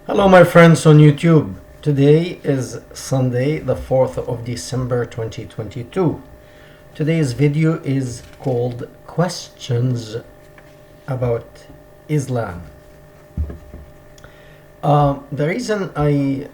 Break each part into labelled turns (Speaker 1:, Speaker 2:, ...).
Speaker 1: Hello, my friends on YouTube. Today is Sunday, the 4th of December 2022. Today's video is called Questions About Islam. The reason I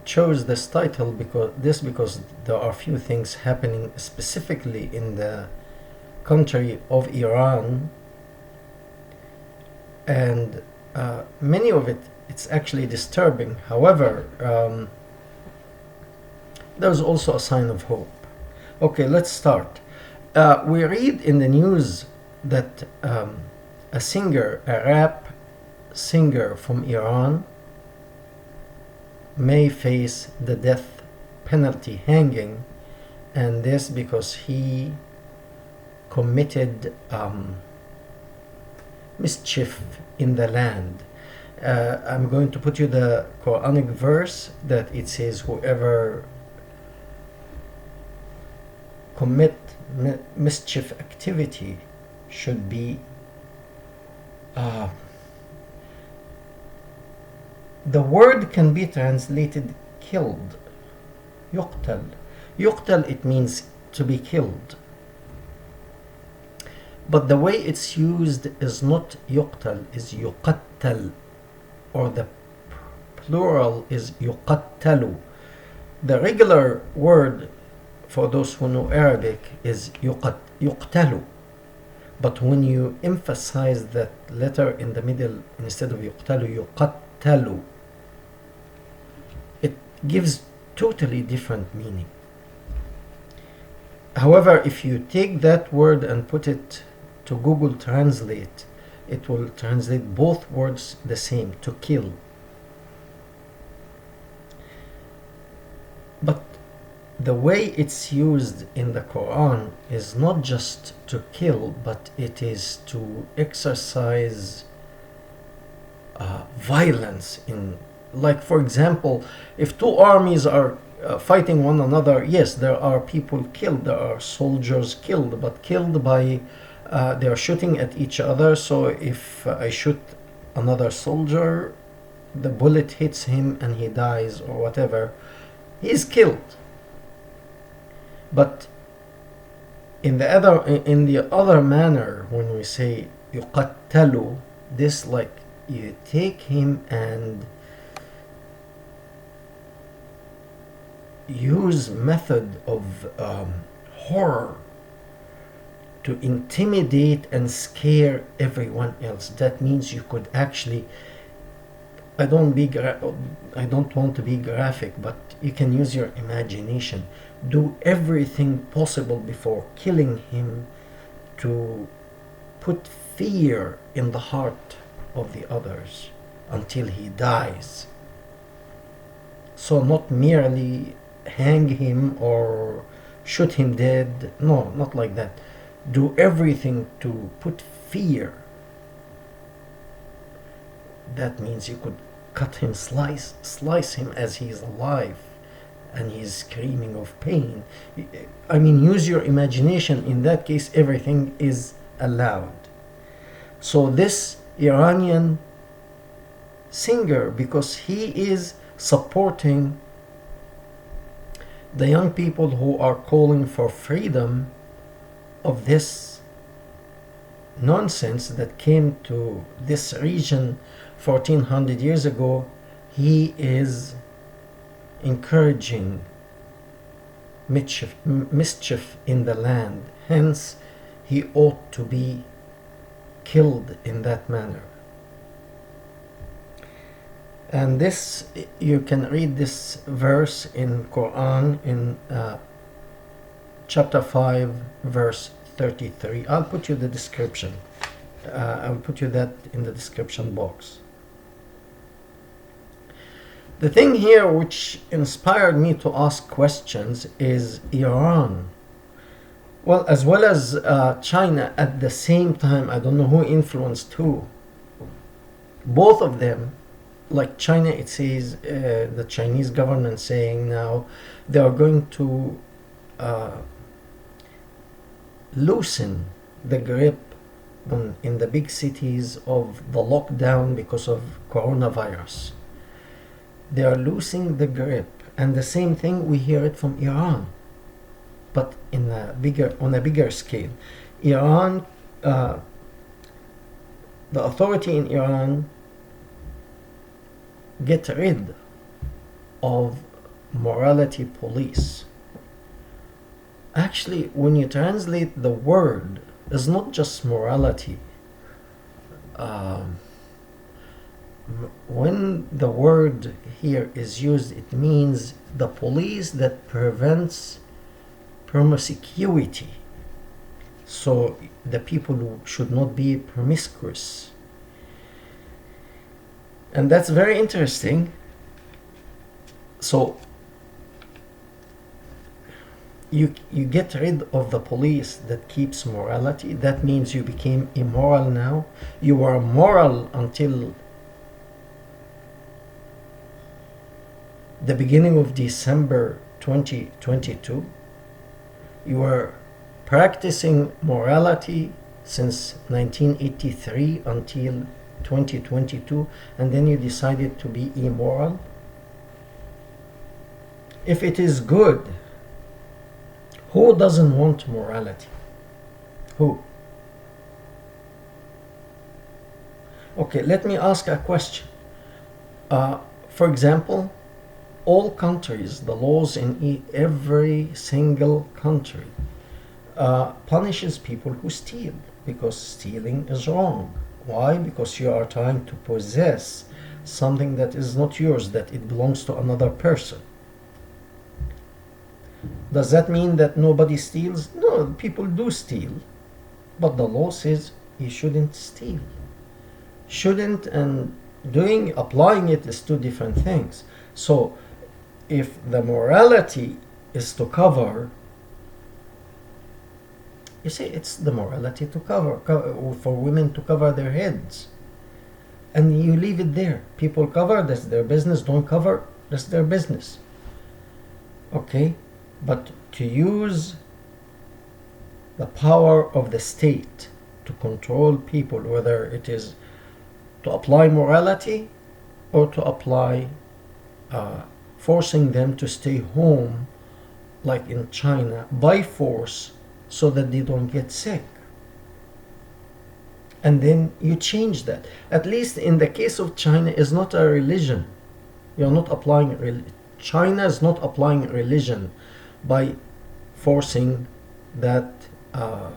Speaker 1: chose this title because there are few things happening specifically in the country of Iran, and many of it's actually disturbing. However, there's also a sign of hope. Okay, let's start. We read in the news that a rap singer from Iran, may face the death penalty, hanging, and this because he committed mischief in the land. I'm going to put you the Quranic verse that it says whoever commit mischief activity should be the word can be translated killed. يقتل. يقتل, it means to be killed. But the way it's used is not يقتل, is يقتل, or the plural is يقتل. The regular word for those who know Arabic is يقتل. But when you emphasize that letter in the middle, instead of يقتل, يقتل, it gives totally different meaning. However, if you take that word and put it to Google Translate, it will translate both words the same, to kill. But the way it's used in the Quran is not just to kill, but it is to exercise violence in, like, for example, if two armies are fighting one another, yes, there are people killed, there are soldiers killed, but killed by they are shooting at each other. So if I shoot another soldier, the bullet hits him and he dies or whatever, he's killed. But in the other manner, when we say يقتل, this, like, you take him and use method of horror to intimidate and scare everyone else. That means you could actually, I don't want to be graphic, but you can use your imagination. Do everything possible before killing him to put fear in the heart of the others until he dies. So not merely hang him or shoot him dead. No, not like that. Do everything to put fear. That means you could cut him, slice him as he's alive and he's screaming of pain. I mean, use your imagination. In that case, everything is allowed. So this Iranian singer, because he is supporting the young people who are calling for freedom of this nonsense that came to this region 1400 years ago, he is encouraging mischief in the land. Hence, he ought to be killed in that manner. And this, you can read this verse in Quran in chapter 5, verse 33. I'll put you the description. I'll put you that in the description box. The thing here which inspired me to ask questions is Iran. Well, as well as China at the same time. I don't know who influenced who. Both of them, like China, it says the Chinese government saying now they are going to loosen the grip in the big cities of the lockdown because of coronavirus. They are losing the grip. And the same thing, we hear it from Iran, but on a bigger scale. Iran, the authority in Iran get rid of morality police. Actually, when you translate the word, it's not just morality. When the word here is used, it means the police that prevents promiscuity. So the people who should not be promiscuous. And that's very interesting. So you get rid of the police that keeps morality. That means you became immoral now. You were moral until the beginning of December 2022. You were practicing morality since 1983 until 2022, and then you decided to be immoral. If it is good, who doesn't want morality? Who? Okay, let me ask a question. For example, all countries, the laws in every single country punishes people who steal, because stealing is wrong. Why? Because you are trying to possess something that is not yours, that it belongs to another person. Does that mean that nobody steals? No, people do steal, but the law says you shouldn't steal. Shouldn't and applying it is two different things. So if the morality is to cover, you see, it's the morality to cover for women to cover their heads, and you leave it there. People cover, that's their business. Don't cover, that's their business. Okay, but to use the power of the state to control people, whether it is to apply morality or to apply forcing them to stay home, like in China, by force, so that they don't get sick. And then you change that. At least in the case of China, is not a religion. You're not applying China is not applying religion by forcing that law,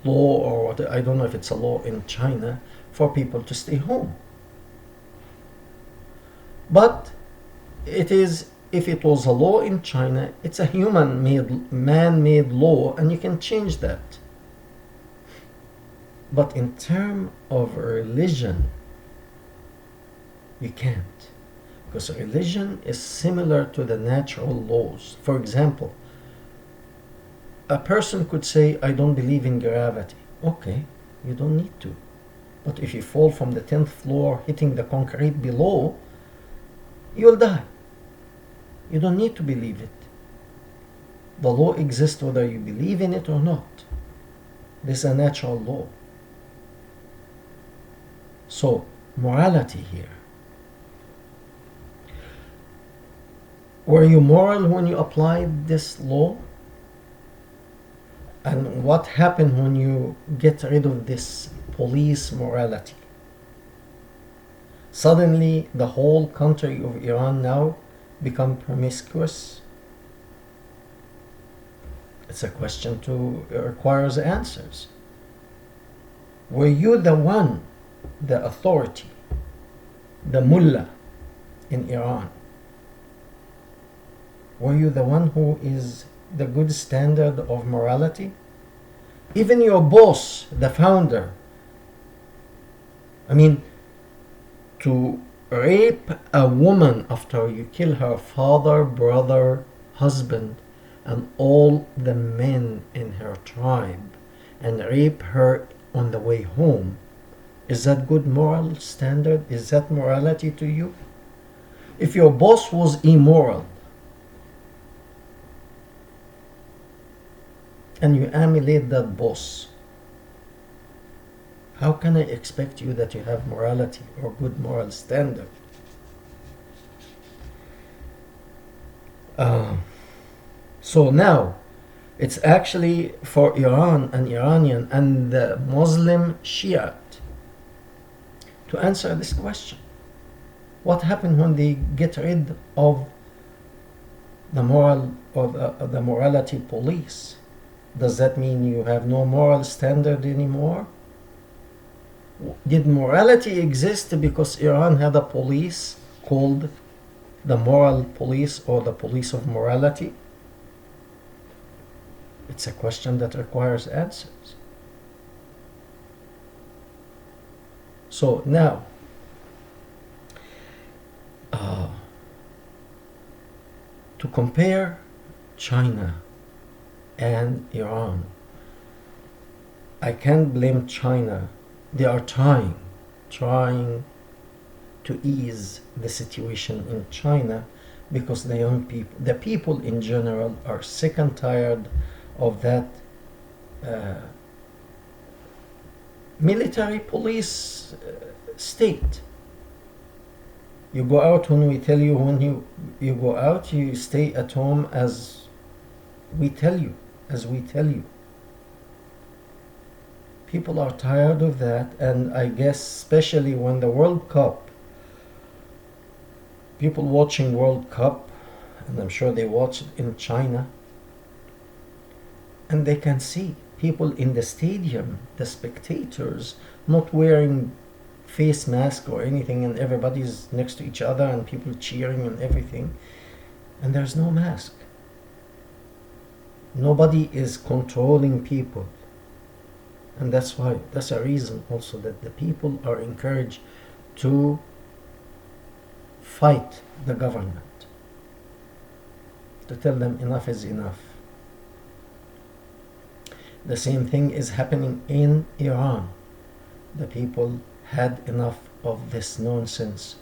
Speaker 1: or what, I don't know if it's a law in China, for people to stay home. But it is, if it was a law in China, it's a man-made law, and you can change that. But in terms of religion, you can't, because religion is similar to the natural laws. For example, a person could say, I don't believe in gravity. Okay, you don't need to. But if you fall from the 10th floor hitting the concrete below, you'll die. You don't need to believe it. The law exists whether you believe in it or not. This is a natural law. So, morality here. Were you moral when you applied this law? And what happened when you get rid of this police morality? Suddenly, the whole country of Iran now become promiscuous? It's a question requires answers. Were you the one, the authority, the mullah in Iran? Were you the one who is the good standard of morality? Even your boss, the founder, to rape a woman after you kill her father, brother, husband, and all the men in her tribe, and rape her on the way home, is that good moral standard? Is that morality to you? If your boss was immoral, and you emulate that boss, how can I expect you that you have morality or good moral standard? Uh, so now, it's actually for Iran and Iranian and the Muslim Shiite to answer this question. What happened when they get rid of the moral or the morality police? Does that mean you have no moral standard anymore? Did morality exist because Iran had a police called the moral police or the police of morality? It's a question that requires answers. So now, to compare China and Iran, I can't blame China. They are trying to ease the situation in China because the young people, the people in general, are sick and tired of that military police state. You go out when we tell you, when you go out, you stay at home as we tell you. People are tired of that, and I guess especially when the World Cup, people watching World Cup, and I'm sure they watch it in China, and they can see people in the stadium, the spectators, not wearing face mask or anything, and everybody's next to each other and people cheering and everything, and there's no mask. Nobody is controlling people. And that's a reason also that the people are encouraged to fight the government, to tell them enough is enough. The same thing is happening in Iran. The people had enough of this nonsense.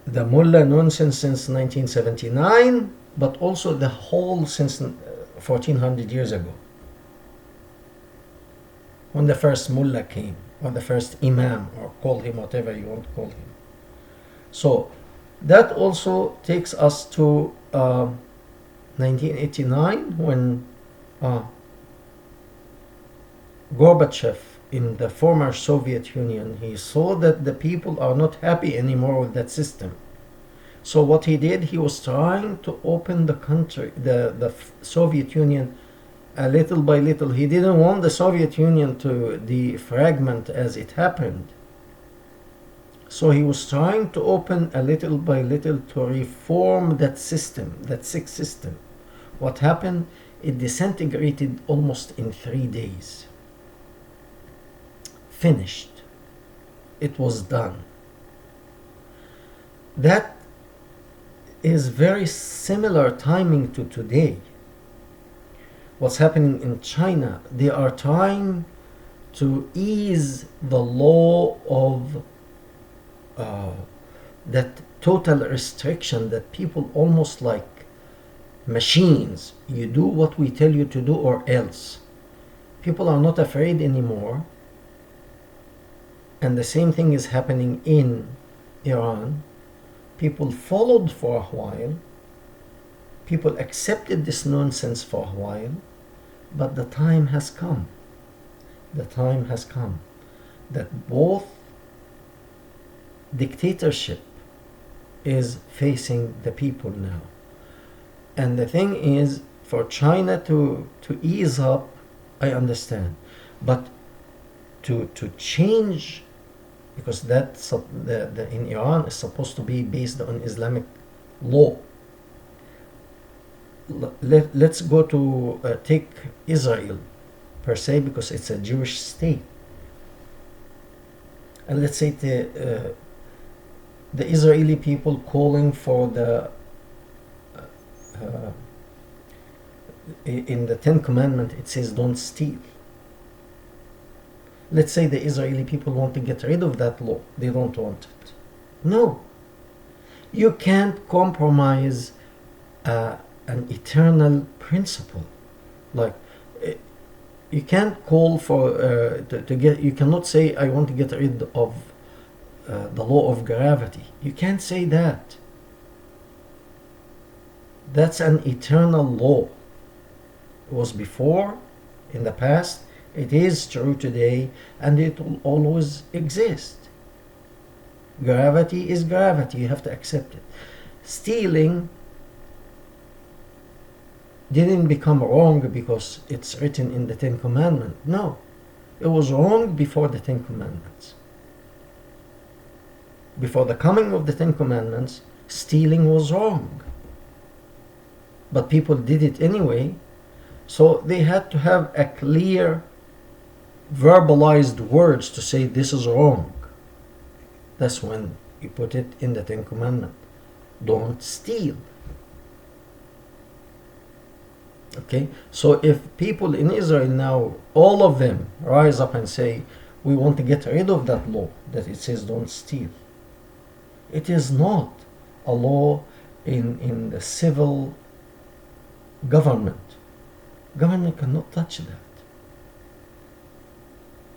Speaker 1: The mullah nonsense since 1979, but also the whole since 1400 years ago, when the first mullah came, or the first imam, or call him whatever you want to call him. So that also takes us to 1989, when Gorbachev in the former Soviet Union, he saw that the people are not happy anymore with that system. So what he did, he was trying to open the country, the Soviet Union, a little by little. He didn't want the Soviet Union to defragment as it happened. So he was trying to open a little by little to reform that system, that sick system. What happened? It disintegrated almost in 3 days. Finished. It was done. That is very similar timing to today. What's happening in China, they are trying to ease the law of that total restriction, that people almost like machines. You do what we tell you to do or else. People are not afraid anymore. And the same thing is happening in Iran. People followed for a while. People accepted this nonsense for a while, but the time has come. The time has come that both dictatorship is facing the people now. And the thing is, for China to ease up, I understand. But to change, because that's in Iran is supposed to be based on Islamic law. Let's go to take Israel per se, because it's a Jewish state, and let's say the Israeli people calling for the in the Ten Commandments it says don't steal. Let's say the Israeli people want to get rid of that law. They don't want it. No, you can't compromise an eternal principle. Like you can't call for to get. You cannot say I want to get rid of the law of gravity. You can't say that. That's an eternal law. It was before, in the past, it is true today, and it will always exist. Gravity is gravity, you have to accept it. Stealing didn't become wrong because it's written in the Ten Commandments. No, it was wrong before the Ten Commandments. Before the coming of the Ten Commandments, stealing was wrong. But people did it anyway, so they had to have a clear, verbalized words to say this is wrong. That's when you put it in the Ten Commandments. Don't steal. Okay, so if people in Israel now, all of them, rise up and say, we want to get rid of that law that it says don't steal. It is not a law in the civil government. Government cannot touch that.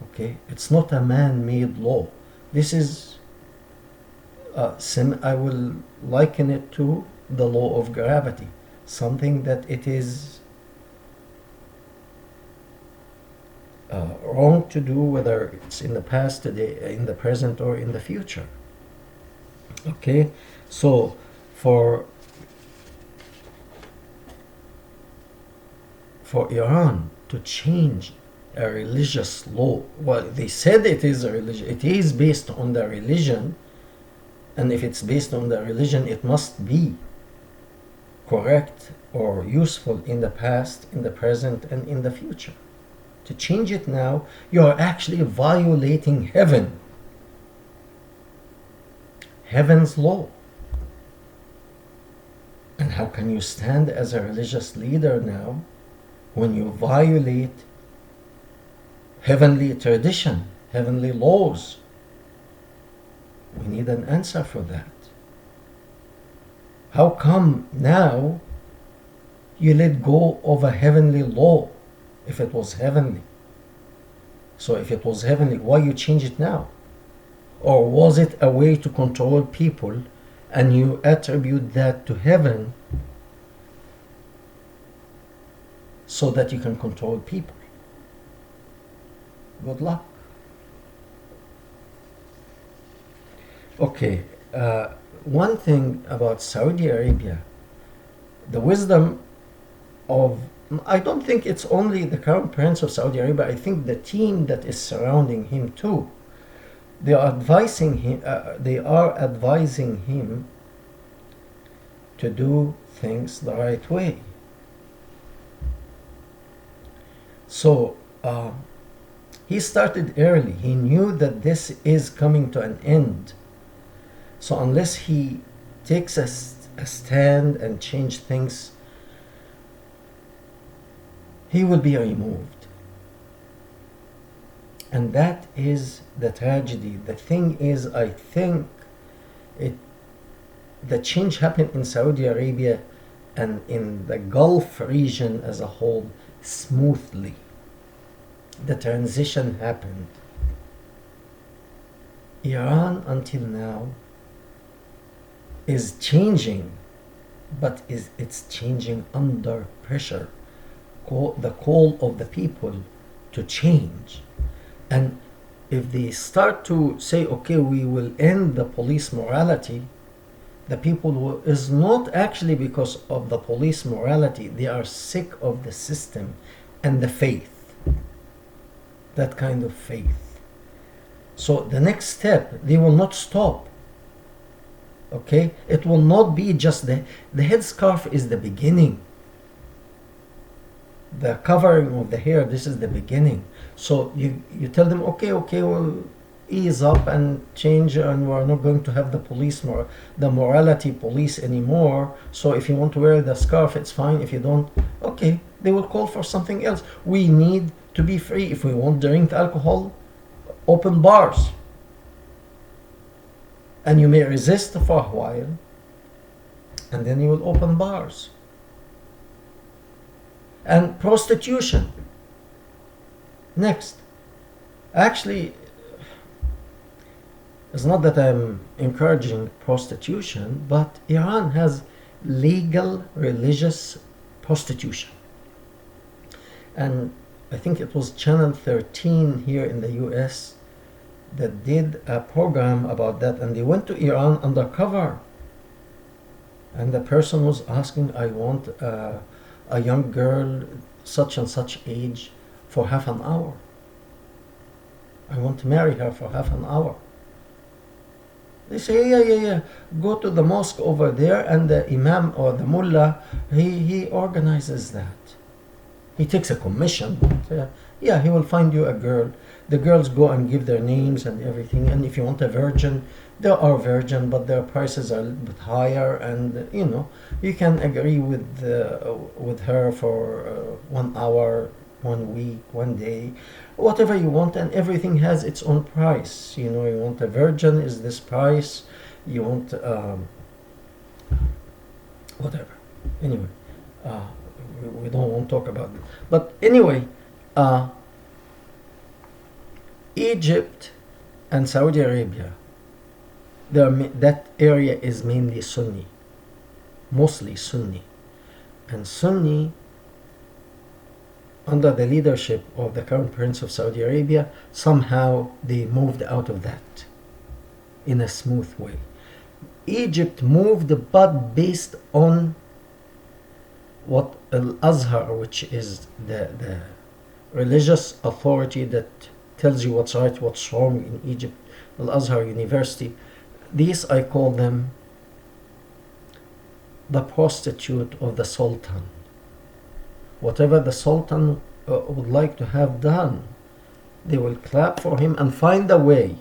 Speaker 1: Okay, it's not a man-made law. This is, I will liken it to the law of gravity, something that it is wrong to do, whether it's in the past, today, in the present, or in the future. Okay, so for Iran to change a religious law, well, they said it is a religion. It is based on the religion, and if it's based on the religion, it must be correct or useful in the past, in the present, and in the future. To change it now, you are actually violating heaven's law. And how can you stand as a religious leader now when you violate heavenly tradition, heavenly laws? We need an answer for that. How come now you let go of a heavenly law if it was heavenly? So if it was heavenly, why you change it now? Or was it a way to control people and you attribute that to heaven so that you can control people? Good luck. Okay, one thing about Saudi Arabia, the wisdom of, I don't think it's only the Crown Prince of Saudi Arabia, I think the team that is surrounding him too. They are advising him to do things the right way. So he started early. He knew that this is coming to an end. So unless he takes a stand and change things, he will be removed. And that is the tragedy. The thing is, I think the change happened in Saudi Arabia and in the Gulf region as a whole smoothly. The transition happened. Iran until now is changing, but it's changing under pressure. The call of the people to change. And if they start to say, okay, we will end the police morality, the people is not actually because of the police morality. They are sick of the system and the faith, that kind of faith. So the next step, they will not stop. Okay, it will not be just the headscarf is the beginning. The covering of the hair, this is the beginning. So you tell them, okay, well, ease up and change, and we're not going to have the morality police anymore. So if you want to wear the scarf, it's fine. If you don't, okay, they will call for something else. We need to be free. If we want to drink alcohol, open bars. And you may resist for a while, and then you will open bars. And prostitution. Next, actually, it's not that I'm encouraging prostitution, but Iran has legal religious prostitution. And I think it was Channel 13 here in the US that did a program about that, and they went to Iran undercover. And the person was asking, I want a young girl, such and such age, for half an hour. I want to marry her for half an hour. They say, yeah. Go to the mosque over there, and the imam or the mullah, he organizes that. He takes a commission, but yeah, he will find you a girl. The girls go and give their names and everything. And if you want a virgin, there are virgin, but their prices are a little bit higher. And you can agree with her for 1 hour, 1 week, 1 day, whatever you want, and everything has its own price. You want a virgin is this price. You want whatever. Anyway, we don't want to talk about it. But anyway, Egypt and Saudi Arabia, that area is mainly Sunni, mostly Sunni, and Sunni, under the leadership of the Crown Prince of Saudi Arabia, somehow they moved out of that in a smooth way. Egypt moved, but based on what Al-Azhar, which is the religious authority that tells you what's right, what's wrong in Egypt, Al-Azhar University, these I call them the prostitute of the Sultan. Whatever the Sultan would like to have done, they will clap for him and find a way.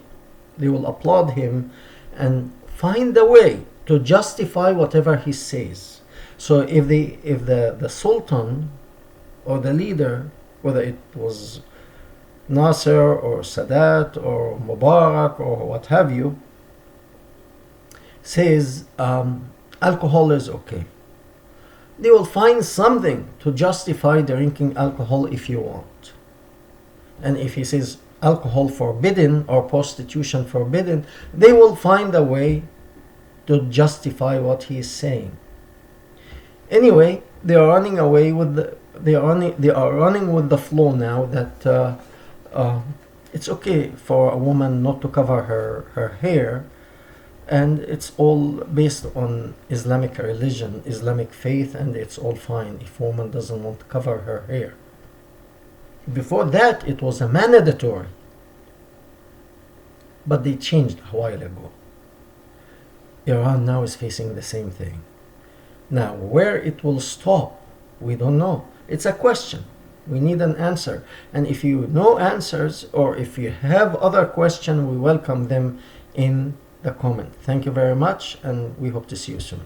Speaker 1: They will applaud him and find a way to justify whatever he says. So if the Sultan or the leader, whether it was Nasser or Sadat or Mubarak or what have you, says alcohol is okay, they will find something to justify drinking alcohol if you want. And if he says alcohol forbidden or prostitution forbidden, they will find a way to justify what he is saying. Anyway, they are running away with they are running with the flow now that it's okay for a woman not to cover her hair, and it's all based on Islamic religion, Islamic faith, and it's all fine if a woman doesn't want to cover her hair. Before that, it was a mandatory, but they changed a while ago. Iran now is facing the same thing. Now, where it will stop, we don't know. It's a question. We need an answer. And if you know answers, or if you have other questions, we welcome them in the comment. Thank you very much, and we hope to see you soon.